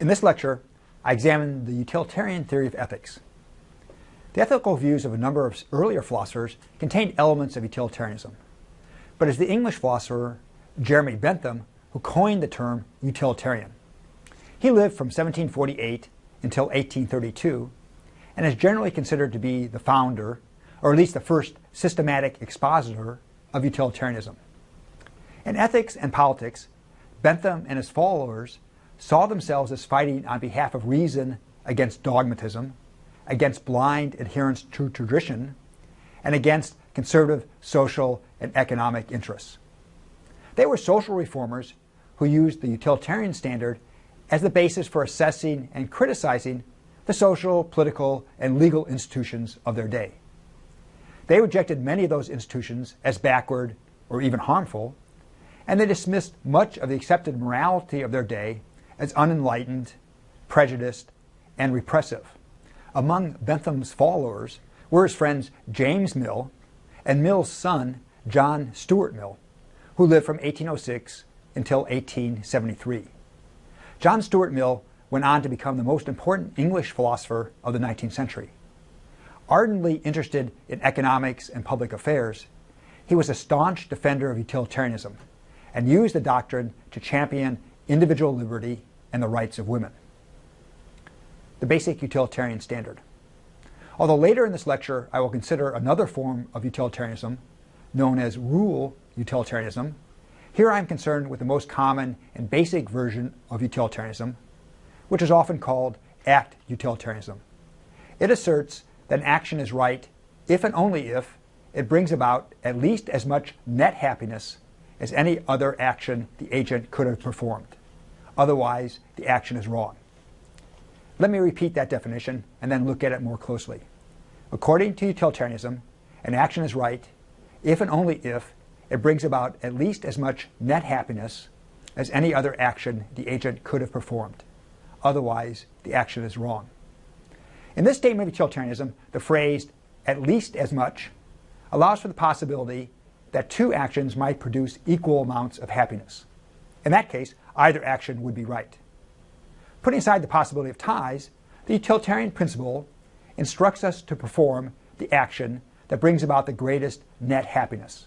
In this lecture, I examine the utilitarian theory of ethics. The ethical views of a number of earlier philosophers contained elements of utilitarianism, but it's the English philosopher Jeremy Bentham who coined the term utilitarian. He lived from 1748 until 1832 and is generally considered to be the founder, or at least the first systematic expositor, of utilitarianism. In ethics and politics, Bentham and his followers saw themselves as fighting on behalf of reason against dogmatism, against blind adherence to tradition, and against conservative social and economic interests. They were social reformers who used the utilitarian standard as the basis for assessing and criticizing the social, political, and legal institutions of their day. They rejected many of those institutions as backward or even harmful, and they dismissed much of the accepted morality of their day as unenlightened, prejudiced, and repressive. Among Bentham's followers were his friends James Mill and Mill's son, John Stuart Mill, who lived from 1806 until 1873. John Stuart Mill went on to become the most important English philosopher of the 19th century. Ardently interested in economics and public affairs, he was a staunch defender of utilitarianism and used the doctrine to champion individual liberty and the rights of women. The basic utilitarian standard. Although later in this lecture I will consider another form of utilitarianism known as rule utilitarianism, here I am concerned with the most common and basic version of utilitarianism, which is often called act utilitarianism. It asserts that an action is right if and only if it brings about at least as much net happiness as any other action the agent could have performed. Otherwise, the action is wrong. Let me repeat that definition and then look at it more closely. According to utilitarianism, an action is right if and only if it brings about at least as much net happiness as any other action the agent could have performed. Otherwise, the action is wrong. In this statement of utilitarianism, the phrase "at least as much" allows for the possibility that two actions might produce equal amounts of happiness. In that case, either action would be right. Putting aside the possibility of ties, the utilitarian principle instructs us to perform the action that brings about the greatest net happiness.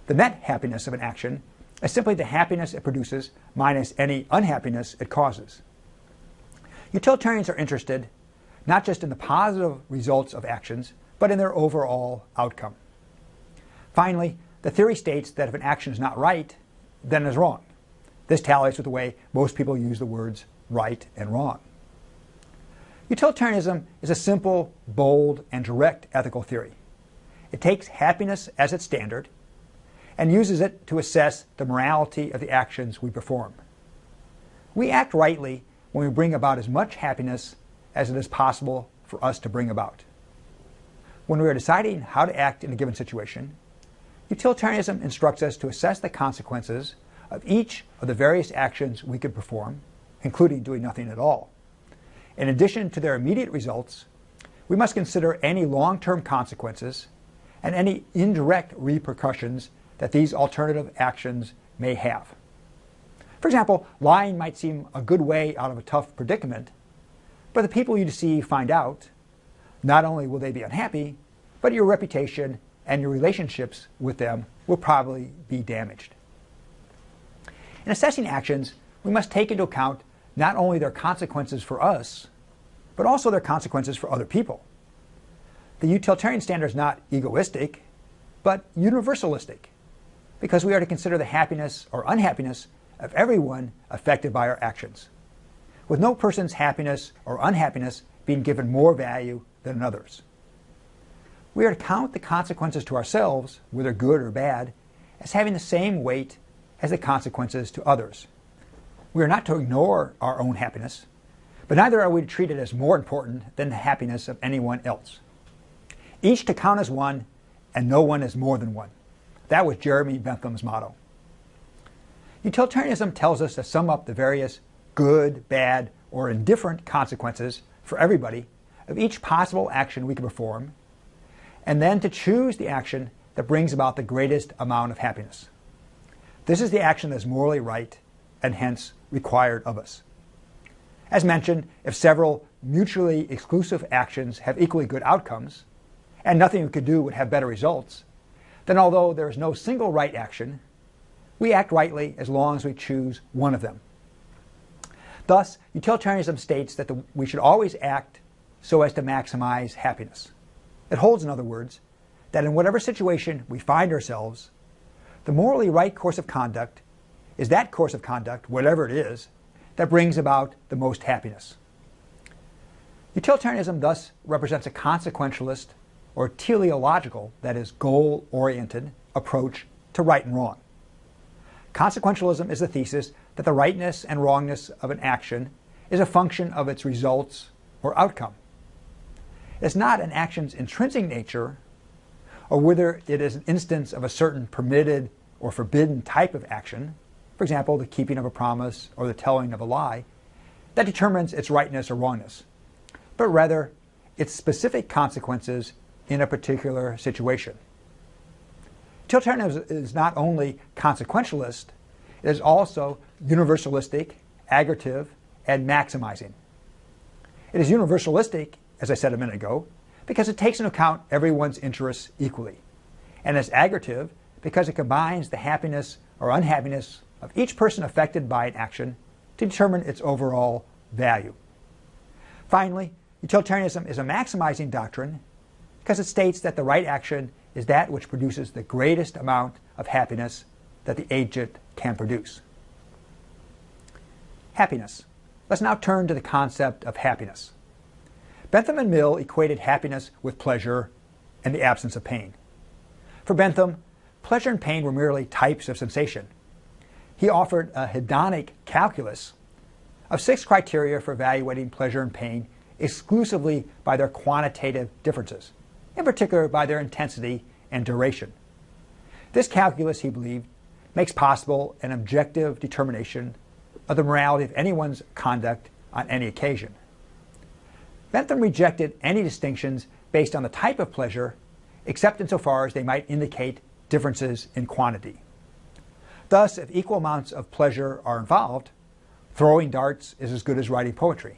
The net happiness of an action is simply the happiness it produces minus any unhappiness it causes. Utilitarians are interested not just in the positive results of actions, but in their overall outcome. Finally, the theory states that if an action is not right, then it is wrong. This tallies with the way most people use the words right and wrong. Utilitarianism is a simple, bold, and direct ethical theory. It takes happiness as its standard and uses it to assess the morality of the actions we perform. We act rightly when we bring about as much happiness as it is possible for us to bring about. When we are deciding how to act in a given situation, utilitarianism instructs us to assess the consequences of each of the various actions we could perform, including doing nothing at all. In addition to their immediate results, we must consider any long-term consequences and any indirect repercussions that these alternative actions may have. For example, lying might seem a good way out of a tough predicament, but the people you deceive find out, not only will they be unhappy, but your reputation and your relationships with them will probably be damaged. In assessing actions, we must take into account not only their consequences for us, but also their consequences for other people. The utilitarian standard is not egoistic, but universalistic, because we are to consider the happiness or unhappiness of everyone affected by our actions, with no person's happiness or unhappiness being given more value than another's. We are to count the consequences to ourselves, whether good or bad, as having the same weight as the consequences to others. We are not to ignore our own happiness, but neither are we to treat it as more important than the happiness of anyone else. Each to count as one, and no one as more than one. That was Jeremy Bentham's motto. Utilitarianism tells us to sum up the various good, bad, or indifferent consequences for everybody of each possible action we can perform, and then to choose the action that brings about the greatest amount of happiness. This is the action that is morally right and hence required of us. As mentioned, if several mutually exclusive actions have equally good outcomes, and nothing we could do would have better results, then although there is no single right action, we act rightly as long as we choose one of them. Thus, utilitarianism states that we should always act so as to maximize happiness. It holds, in other words, that in whatever situation we find ourselves, the morally right course of conduct is that course of conduct, whatever it is, that brings about the most happiness. Utilitarianism thus represents a consequentialist or teleological, that is, goal-oriented, approach to right and wrong. Consequentialism is the thesis that the rightness and wrongness of an action is a function of its results or outcome. It's not an action's intrinsic nature, or whether it is an instance of a certain permitted or forbidden type of action, for example, the keeping of a promise or the telling of a lie, that determines its rightness or wrongness, but rather its specific consequences in a particular situation. Utilitarianism is not only consequentialist, it is also universalistic, aggregative, and maximizing. It is universalistic, as I said a minute ago, because it takes into account everyone's interests equally, and is aggregative because it combines the happiness or unhappiness of each person affected by an action to determine its overall value. Finally, utilitarianism is a maximizing doctrine because it states that the right action is that which produces the greatest amount of happiness that the agent can produce. Happiness. Let's now turn to the concept of happiness. Bentham and Mill equated happiness with pleasure and the absence of pain. For Bentham, pleasure and pain were merely types of sensation. He offered a hedonic calculus of 6 criteria for evaluating pleasure and pain exclusively by their quantitative differences, in particular by their intensity and duration. This calculus, he believed, makes possible an objective determination of the morality of anyone's conduct on any occasion. Bentham rejected any distinctions based on the type of pleasure, except insofar as they might indicate differences in quantity. Thus, if equal amounts of pleasure are involved, throwing darts is as good as writing poetry,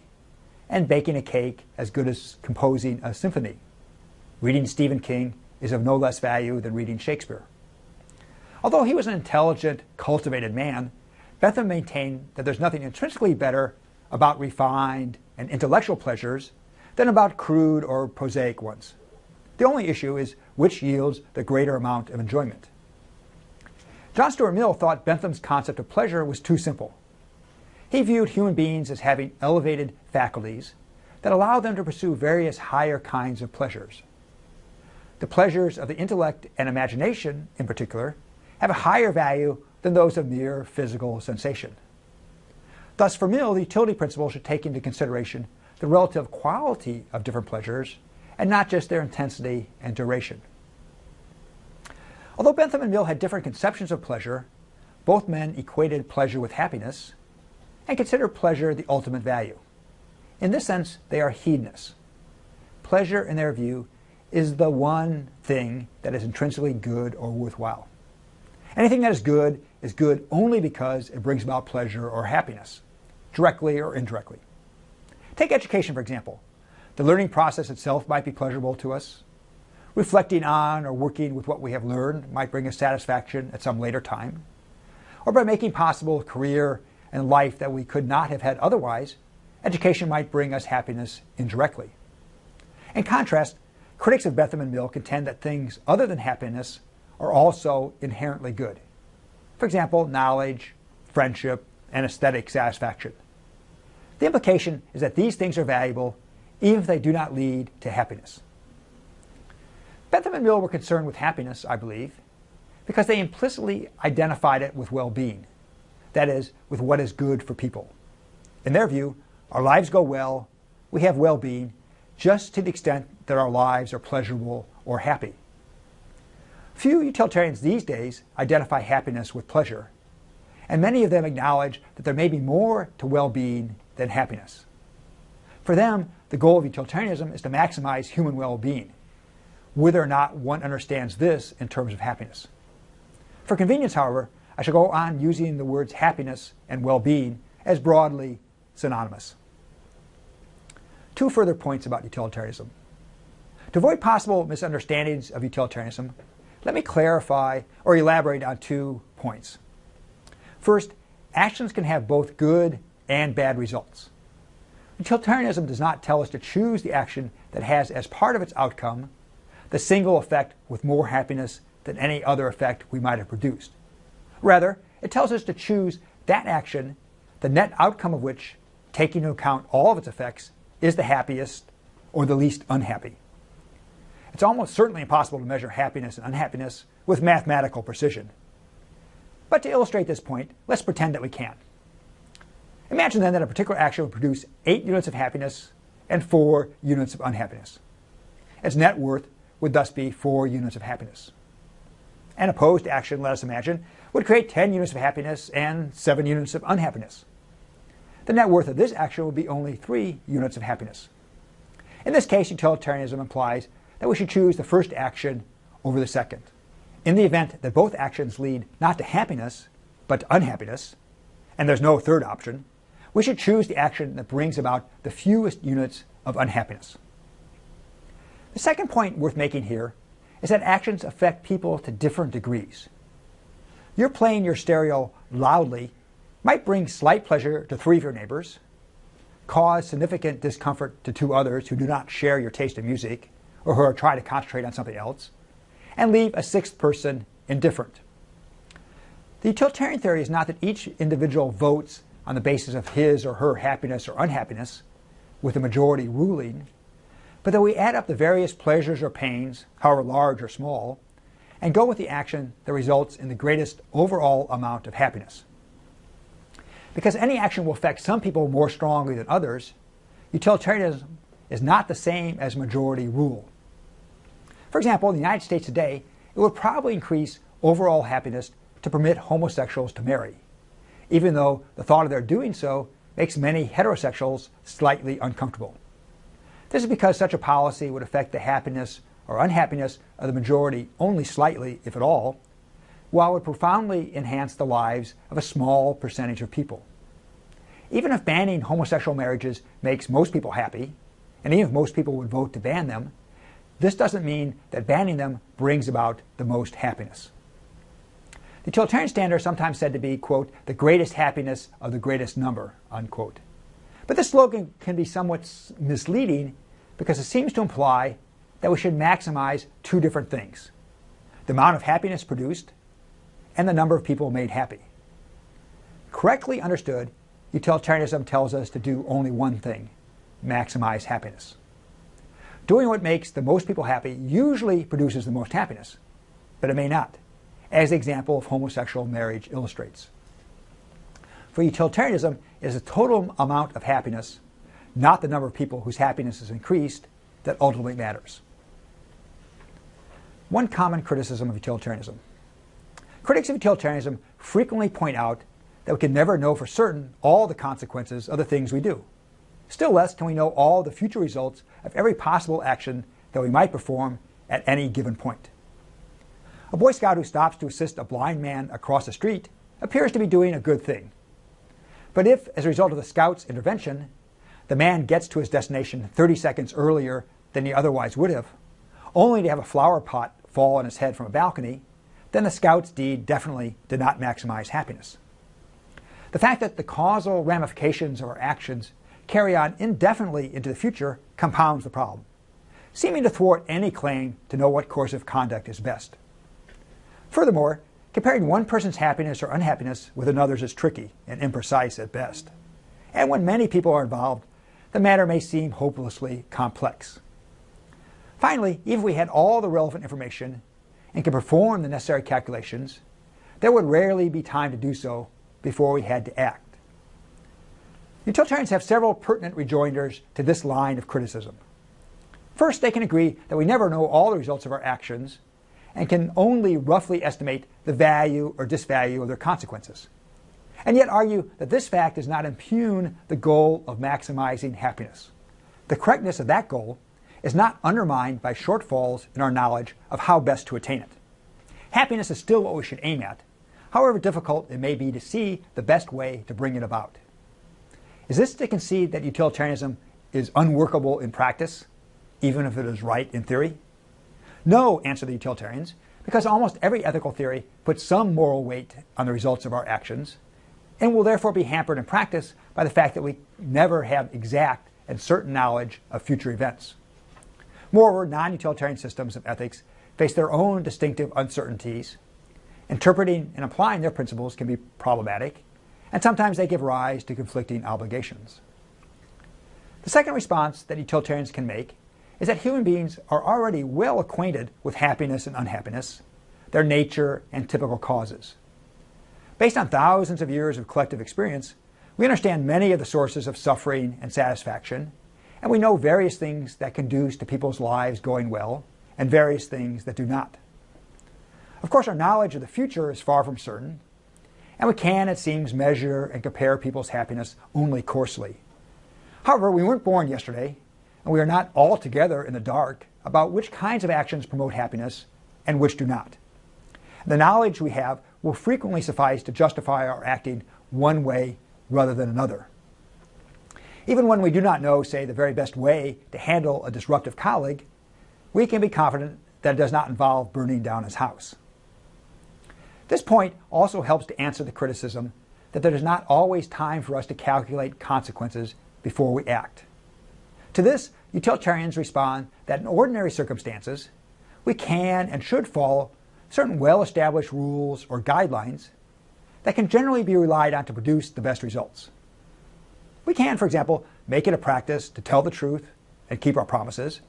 and baking a cake as good as composing a symphony. Reading Stephen King is of no less value than reading Shakespeare. Although he was an intelligent, cultivated man, Bentham maintained that there's nothing intrinsically better about refined and intellectual pleasures than about crude or prosaic ones. The only issue is which yields the greater amount of enjoyment. John Stuart Mill thought Bentham's concept of pleasure was too simple. He viewed human beings as having elevated faculties that allow them to pursue various higher kinds of pleasures. The pleasures of the intellect and imagination, in particular, have a higher value than those of mere physical sensation. Thus, for Mill, the utility principle should take into consideration the relative quality of different pleasures and not just their intensity and duration. Although Bentham and Mill had different conceptions of pleasure, both men equated pleasure with happiness and considered pleasure the ultimate value. In this sense, they are hedonists. Pleasure, in their view, is the one thing that is intrinsically good or worthwhile. Anything that is good only because it brings about pleasure or happiness, directly or indirectly. Take education, for example. The learning process itself might be pleasurable to us. Reflecting on or working with what we have learned might bring us satisfaction at some later time. Or by making possible a career and life that we could not have had otherwise, education might bring us happiness indirectly. In contrast, critics of Bentham and Mill contend that things other than happiness are also inherently good. For example, knowledge, friendship, and aesthetic satisfaction. The implication is that these things are valuable even if they do not lead to happiness. Bentham and Mill were concerned with happiness, I believe, because they implicitly identified it with well-being, that is, with what is good for people. In their view, our lives go well, we have well-being, just to the extent that our lives are pleasurable or happy. Few utilitarians these days identify happiness with pleasure, and many of them acknowledge that there may be more to well-being than happiness. For them, the goal of utilitarianism is to maximize human well-being, whether or not one understands this in terms of happiness. For convenience, however, I shall go on using the words happiness and well-being as broadly synonymous. two further points about utilitarianism. To avoid possible misunderstandings of utilitarianism, let me clarify or elaborate on 2 points. First, actions can have both good and bad results. Utilitarianism does not tell us to choose the action that has as part of its outcome the single effect with more happiness than any other effect we might have produced. Rather, it tells us to choose that action, the net outcome of which, taking into account all of its effects, is the happiest or the least unhappy. It's almost certainly impossible to measure happiness and unhappiness with mathematical precision. But to illustrate this point, let's pretend that we can. Imagine then that a particular action would produce 8 units of happiness and 4 units of unhappiness. Its net worth would thus be 4 units of happiness. An opposed action, let us imagine, would create 10 units of happiness and 7 units of unhappiness. The net worth of this action would be only 3 units of happiness. In this case, utilitarianism implies that we should choose the first action over the second. In the event that both actions lead not to happiness, but to unhappiness, and there's no third option, we should choose the action that brings about the fewest units of unhappiness. The second point worth making here is that actions affect people to different degrees. Your playing your stereo loudly might bring slight pleasure to 3 of your neighbors, cause significant discomfort to 2 others who do not share your taste in music or who are trying to concentrate on something else, and leave a 6th person indifferent. The utilitarian theory is not that each individual votes on the basis of his or her happiness or unhappiness, with the majority ruling, but that we add up the various pleasures or pains, however large or small, and go with the action that results in the greatest overall amount of happiness. Because any action will affect some people more strongly than others, utilitarianism is not the same as majority rule. For example, in the United States today, it would probably increase overall happiness to permit homosexuals to marry, even though the thought of their doing so makes many heterosexuals slightly uncomfortable. This is because such a policy would affect the happiness or unhappiness of the majority only slightly, if at all, while it would profoundly enhance the lives of a small percentage of people. Even if banning homosexual marriages makes most people happy, and even if most people would vote to ban them, this doesn't mean that banning them brings about the most happiness. The utilitarian standard is sometimes said to be, quote, the greatest happiness of the greatest number, unquote. But this slogan can be somewhat misleading because it seems to imply that we should maximize 2 different things: the amount of happiness produced and the number of people made happy. Correctly understood, utilitarianism tells us to do only one thing: maximize happiness. Doing what makes the most people happy usually produces the most happiness, but it may not, as the example of homosexual marriage illustrates. For utilitarianism, it is the total amount of happiness, not the number of people whose happiness is increased, that ultimately matters. One common criticism of utilitarianism. Critics of utilitarianism frequently point out that we can never know for certain all the consequences of the things we do. Still less can we know all the future results of every possible action that we might perform at any given point. A Boy Scout who stops to assist a blind man across the street appears to be doing a good thing. But if, as a result of the Scout's intervention, the man gets to his destination 30 seconds earlier than he otherwise would have, only to have a flower pot fall on his head from a balcony, then the Scout's deed definitely did not maximize happiness. The fact that the causal ramifications of our actions carry on indefinitely into the future compounds the problem, seeming to thwart any claim to know what course of conduct is best. Furthermore, comparing one person's happiness or unhappiness with another's is tricky and imprecise at best. And when many people are involved, the matter may seem hopelessly complex. Finally, even if we had all the relevant information and could perform the necessary calculations, there would rarely be time to do so before we had to act. Utilitarians have several pertinent rejoinders to this line of criticism. First, they can agree that we never know all the results of our actions and can only roughly estimate the value or disvalue of their consequences, and yet argue that this fact does not impugn the goal of maximizing happiness. The correctness of that goal is not undermined by shortfalls in our knowledge of how best to attain it. Happiness is still what we should aim at, however difficult it may be to see the best way to bring it about. Is this to concede that utilitarianism is unworkable in practice, even if it is right in theory? No, answer the utilitarians, because almost every ethical theory puts some moral weight on the results of our actions, and will therefore be hampered in practice by the fact that we never have exact and certain knowledge of future events. Moreover, non-utilitarian systems of ethics face their own distinctive uncertainties. Interpreting and applying their principles can be problematic, and sometimes they give rise to conflicting obligations. The second response that utilitarians can make is that human beings are already well acquainted with happiness and unhappiness, their nature and typical causes. Based on thousands of years of collective experience, we understand many of the sources of suffering and satisfaction, and we know various things that conduce to people's lives going well, and various things that do not. Of course, our knowledge of the future is far from certain, and we can, it seems, measure and compare people's happiness only coarsely. However, we weren't born yesterday, and we are not altogether in the dark about which kinds of actions promote happiness and which do not. The knowledge we have will frequently suffice to justify our acting one way rather than another. Even when we do not know, say, the very best way to handle a disruptive colleague, we can be confident that it does not involve burning down his house. This point also helps to answer the criticism that there is not always time for us to calculate consequences before we act. To this, utilitarians respond that in ordinary circumstances, we can and should follow certain well-established rules or guidelines that can generally be relied on to produce the best results. We can, for example, make it a practice to tell the truth and keep our promises,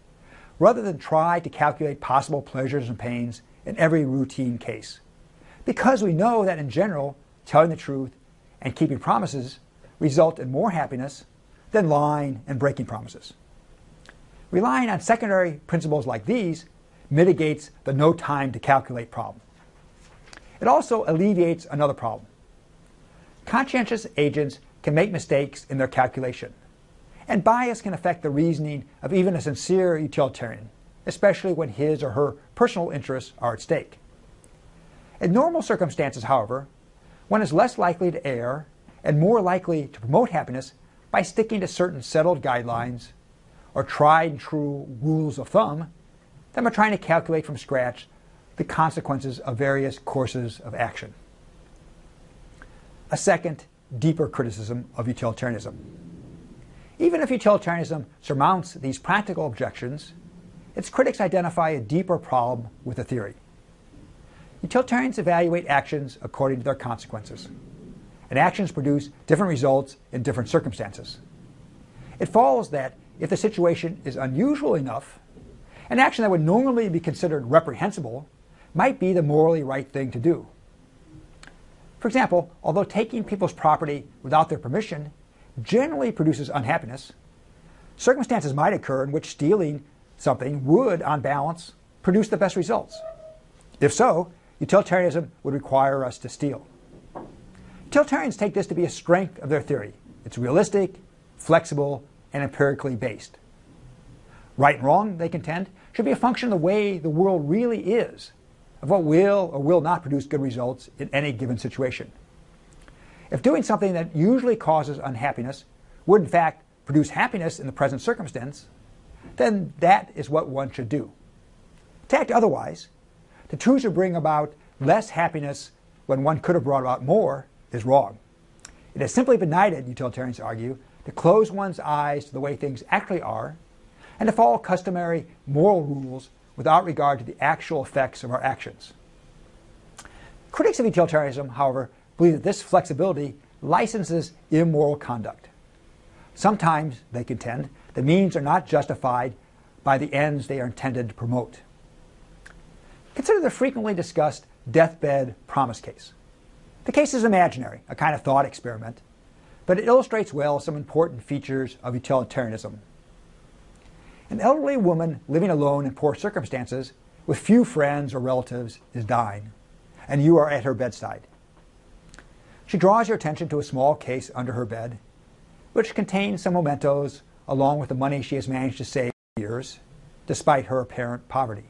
rather than try to calculate possible pleasures and pains in every routine case, because we know that in general, telling the truth and keeping promises result in more happiness than lying and breaking promises. Relying on secondary principles like these mitigates the no time to calculate problem. It also alleviates another problem. Conscientious agents can make mistakes in their calculation, and bias can affect the reasoning of even a sincere utilitarian, especially when his or her personal interests are at stake. In normal circumstances, however, one is less likely to err and more likely to promote happiness by sticking to certain settled guidelines or tried and true rules of thumb than by trying to calculate from scratch the consequences of various courses of action. A second, deeper criticism of utilitarianism. Even if utilitarianism surmounts these practical objections, its critics identify a deeper problem with the theory. Utilitarians evaluate actions according to their consequences, and actions produce different results in different circumstances. It follows that if the situation is unusual enough, an action that would normally be considered reprehensible might be the morally right thing to do. For example, although taking people's property without their permission generally produces unhappiness, circumstances might occur in which stealing something would, on balance, produce the best results. If so, utilitarianism would require us to steal. Utilitarians take this to be a strength of their theory. It's realistic, flexible, and empirically based. Right and wrong, they contend, should be a function of the way the world really is, of what will or will not produce good results in any given situation. If doing something that usually causes unhappiness would in fact produce happiness in the present circumstance, then that is what one should do. To act otherwise, to choose to bring about less happiness when one could have brought about more, is wrong. It is simply benighted, utilitarians argue, to close one's eyes to the way things actually are and to follow customary moral rules without regard to the actual effects of our actions. Critics of utilitarianism, however, believe that this flexibility licenses immoral conduct. Sometimes, they contend, the means are not justified by the ends they are intended to promote. Consider the frequently discussed deathbed promise case. The case is imaginary, a kind of thought experiment, but it illustrates well some important features of utilitarianism. An elderly woman living alone in poor circumstances with few friends or relatives is dying, and you are at her bedside. She draws your attention to a small case under her bed, which contains some mementos along with the money she has managed to save for years, despite her apparent poverty.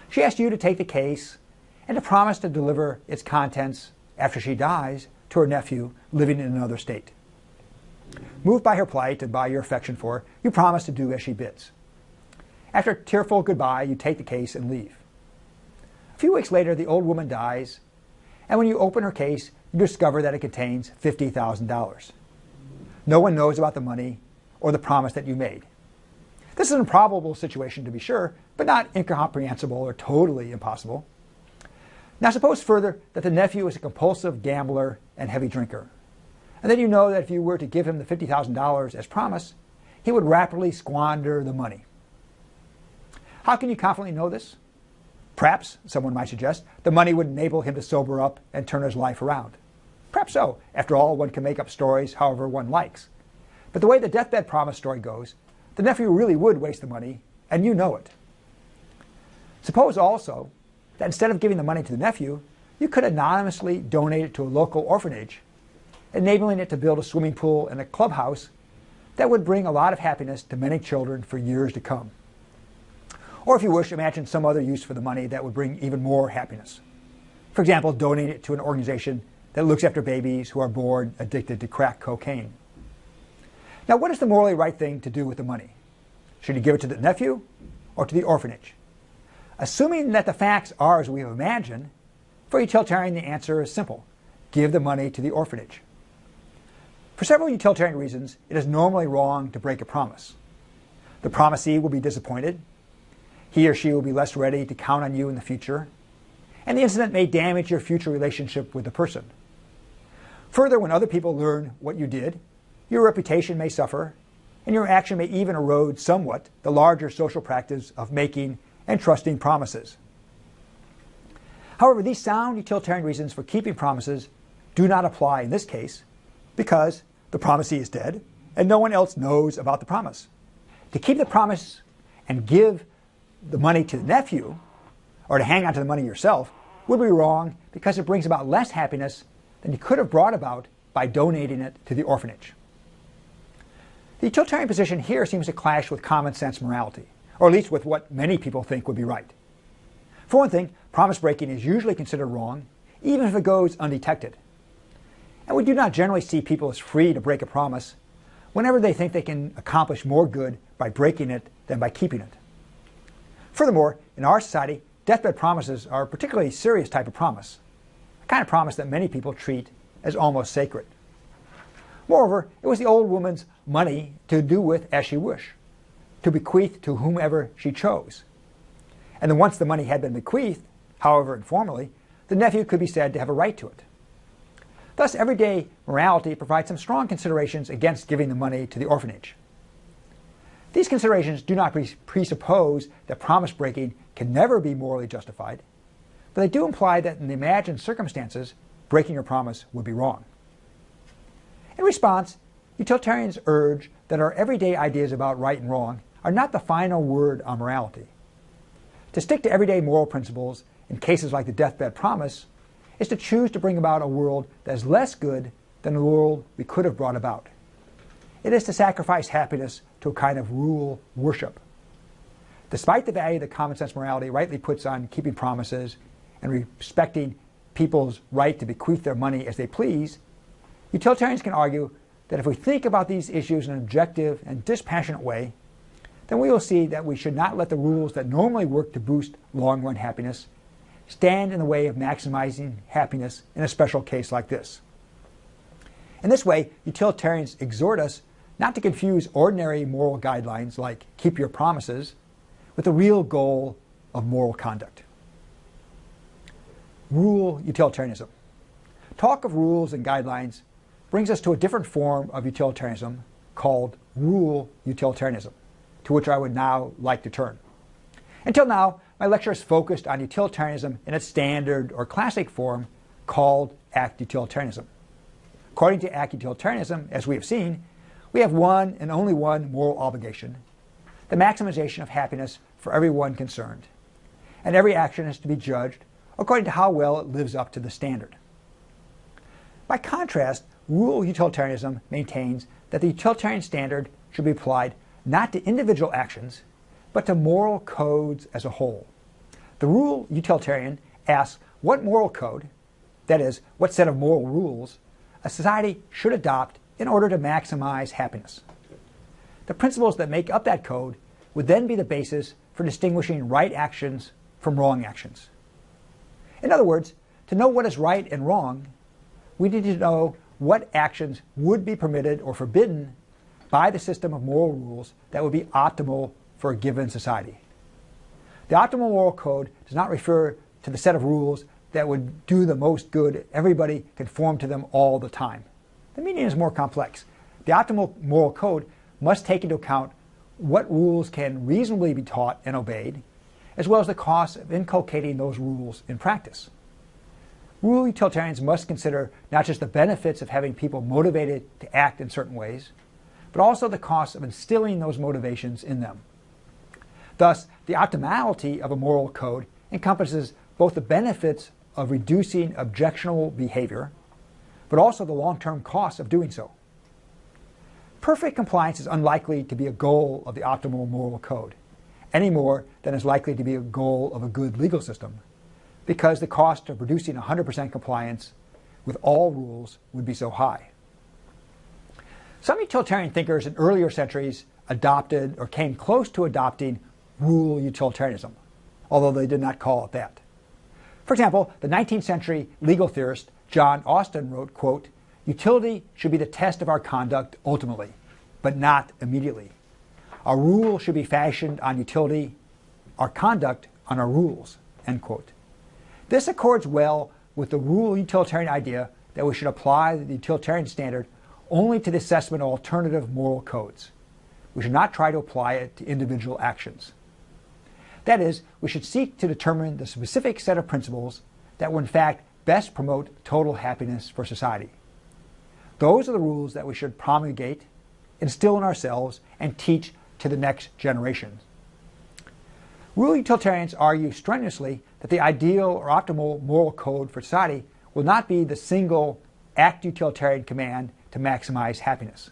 She asks you to take the case and to promise to deliver its contents after she dies to her nephew living in another state. Moved by her plight and by your affection for her, you promise to do as she bids. After a tearful goodbye, you take the case and leave. A few weeks later, the old woman dies, and when you open her case, you discover that it contains $50,000. No one knows about the money or the promise that you made. This is an improbable situation, to be sure, but not incomprehensible or totally impossible. Now suppose further that the nephew is a compulsive gambler and heavy drinker, and then you know that if you were to give him the $50,000 as promised, he would rapidly squander the money. How can you confidently know this? Perhaps, someone might suggest, the money would enable him to sober up and turn his life around. Perhaps so. After all, one can make up stories however one likes. But the way the deathbed promise story goes, the nephew really would waste the money, and you know it. Suppose also that instead of giving the money to the nephew, you could anonymously donate it to a local orphanage, enabling it to build a swimming pool and a clubhouse that would bring a lot of happiness to many children for years to come. Or if you wish, imagine some other use for the money that would bring even more happiness. For example, donate it to an organization that looks after babies who are born addicted to crack cocaine. Now, what is the morally right thing to do with the money? Should you give it to the nephew or to the orphanage? Assuming that the facts are as we have imagined, for a utilitarian the answer is simple. Give the money to the orphanage. For several utilitarian reasons, it is normally wrong to break a promise. The promisee will be disappointed. He or she will be less ready to count on you in the future, and the incident may damage your future relationship with the person. Further, when other people learn what you did, your reputation may suffer, and your action may even erode somewhat the larger social practice of making and trusting promises. However, these sound utilitarian reasons for keeping promises do not apply in this case because the promisee is dead and no one else knows about the promise. To keep the promise and give the money to the nephew, or to hang on to the money yourself, would be wrong because it brings about less happiness than you could have brought about by donating it to the orphanage. The utilitarian position here seems to clash with common sense morality, or at least with what many people think would be right. For one thing, promise breaking is usually considered wrong, even if it goes undetected. And we do not generally see people as free to break a promise whenever they think they can accomplish more good by breaking it than by keeping it. Furthermore, in our society, deathbed promises are a particularly serious type of promise, a kind of promise that many people treat as almost sacred. Moreover, it was the old woman's money to do with as she wished, to bequeath to whomever she chose. And then once the money had been bequeathed, however informally, the nephew could be said to have a right to it. Thus, everyday morality provides some strong considerations against giving the money to the orphanage. These considerations do not presuppose that promise breaking can never be morally justified, but they do imply that in the imagined circumstances, breaking your promise would be wrong. In response, utilitarians urge that our everyday ideas about right and wrong are not the final word on morality. To stick to everyday moral principles in cases like the deathbed promise is to choose to bring about a world that is less good than the world we could have brought about. It is to sacrifice happiness to a kind of rule worship. Despite the value that common sense morality rightly puts on keeping promises and respecting people's right to bequeath their money as they please, utilitarians can argue that if we think about these issues in an objective and dispassionate way, then we will see that we should not let the rules that normally work to boost long-run happiness stand in the way of maximizing happiness in a special case like this. In this way, utilitarians exhort us not to confuse ordinary moral guidelines like keep your promises with the real goal of moral conduct. Rule utilitarianism. Talk of rules and guidelines brings us to a different form of utilitarianism called rule utilitarianism, to which I would now like to turn. Until now, my lecture is focused on utilitarianism in its standard or classic form called act utilitarianism. According to act utilitarianism, as we have seen, we have one and only one moral obligation, the maximization of happiness for everyone concerned, and every action is to be judged according to how well it lives up to the standard. By contrast, rule utilitarianism maintains that the utilitarian standard should be applied not to individual actions, but to moral codes as a whole. The rule utilitarian asks what moral code, that is, what set of moral rules, a society should adopt in order to maximize happiness. The principles that make up that code would then be the basis for distinguishing right actions from wrong actions. In other words, to know what is right and wrong, we need to know what actions would be permitted or forbidden by the system of moral rules that would be optimal for a given society. The optimal moral code does not refer to the set of rules that would do the most good, everybody conform to them all the time. The meaning is more complex. The optimal moral code must take into account what rules can reasonably be taught and obeyed, as well as the cost of inculcating those rules in practice. Rule utilitarians must consider not just the benefits of having people motivated to act in certain ways, but also the cost of instilling those motivations in them. Thus, the optimality of a moral code encompasses both the benefits of reducing objectionable behavior, but also the long-term costs of doing so. Perfect compliance is unlikely to be a goal of the optimal moral code, any more than is likely to be a goal of a good legal system, because the cost of producing 100% compliance with all rules would be so high. Some utilitarian thinkers in earlier centuries adopted or came close to adopting rule utilitarianism, although they did not call it that. For example, the 19th century legal theorist John Austin wrote, quote, "Utility should be the test of our conduct ultimately, but not immediately. Our rule should be fashioned on utility, our conduct on our rules," end quote. This accords well with the rule utilitarian idea that we should apply the utilitarian standard only to the assessment of alternative moral codes. We should not try to apply it to individual actions. That is, we should seek to determine the specific set of principles that will in fact best promote total happiness for society. Those are the rules that we should promulgate, instill in ourselves, and teach to the next generation. Rule utilitarians argue strenuously that the ideal or optimal moral code for society will not be the single act utilitarian command to maximize happiness.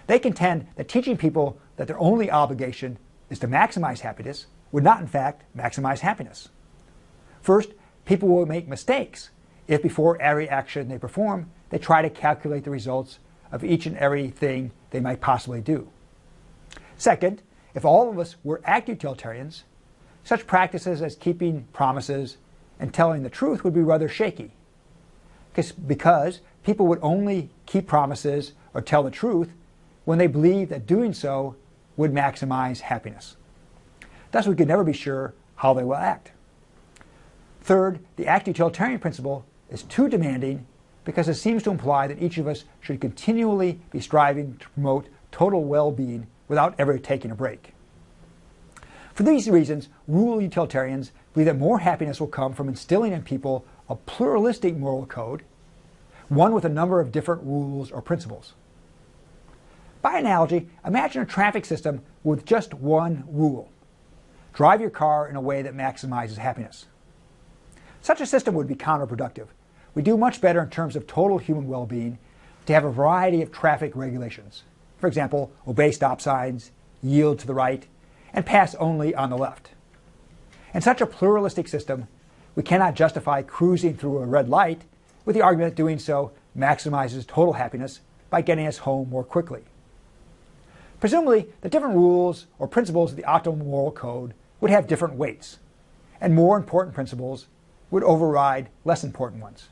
They contend that teaching people that their only obligation is to maximize happiness would not in fact maximize happiness. First, people will make mistakes if before every action they perform, they try to calculate the results of each and every thing they might possibly do. Second, if all of us were act utilitarians, such practices as keeping promises and telling the truth would be rather shaky, because people would only keep promises or tell the truth when they believe that doing so would maximize happiness. Thus, we could never be sure how they will act. Third, the act utilitarian principle is too demanding because it seems to imply that each of us should continually be striving to promote total well-being without ever taking a break. For these reasons, rule utilitarians believe that more happiness will come from instilling in people a pluralistic moral code, one with a number of different rules or principles. By analogy, imagine a traffic system with just one rule: drive your car in a way that maximizes happiness. Such a system would be counterproductive. We do much better in terms of total human well-being to have a variety of traffic regulations. For example, obey stop signs, yield to the right, and pass only on the left. In such a pluralistic system, we cannot justify cruising through a red light with the argument that doing so maximizes total happiness by getting us home more quickly. Presumably, the different rules or principles of the optimal moral code would have different weights, and more important principles would override less important ones.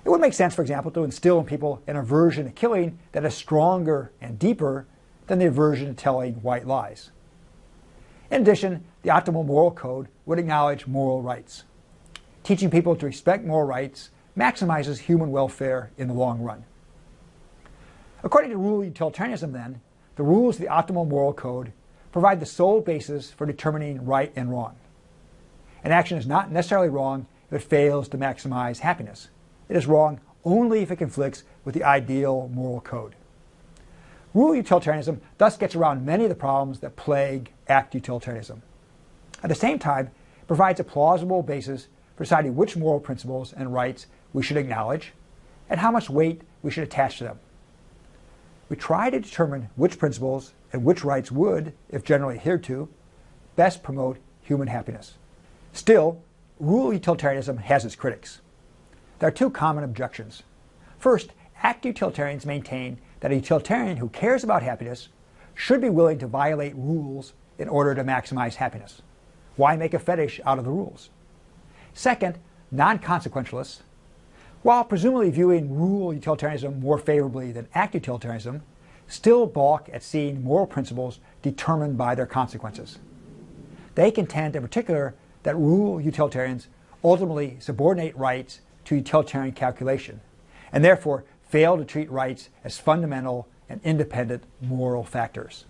It would make sense, for example, to instill in people an aversion to killing that is stronger and deeper than the aversion to telling white lies. In addition, the optimal moral code would acknowledge moral rights. Teaching people to respect moral rights maximizes human welfare in the long run. According to rule utilitarianism, then, the rules of the optimal moral code provide the sole basis for determining right and wrong. An action is not necessarily wrong if it fails to maximize happiness. It is wrong only if it conflicts with the ideal moral code. Rule utilitarianism thus gets around many of the problems that plague act utilitarianism. At the same time, it provides a plausible basis for deciding which moral principles and rights we should acknowledge and how much weight we should attach to them. We try to determine which principles and which rights would, if generally adhered to, best promote human happiness. Still, rule utilitarianism has its critics. There are two common objections. First, Act utilitarians maintain that a utilitarian who cares about happiness should be willing to violate rules in order to maximize happiness. Why make a fetish out of the rules? Second, non-consequentialists, while presumably viewing rule utilitarianism more favorably than act utilitarianism, still balk at seeing moral principles determined by their consequences. They contend in particular that rule utilitarians ultimately subordinate rights to utilitarian calculation, and therefore fail to treat rights as fundamental and independent moral factors.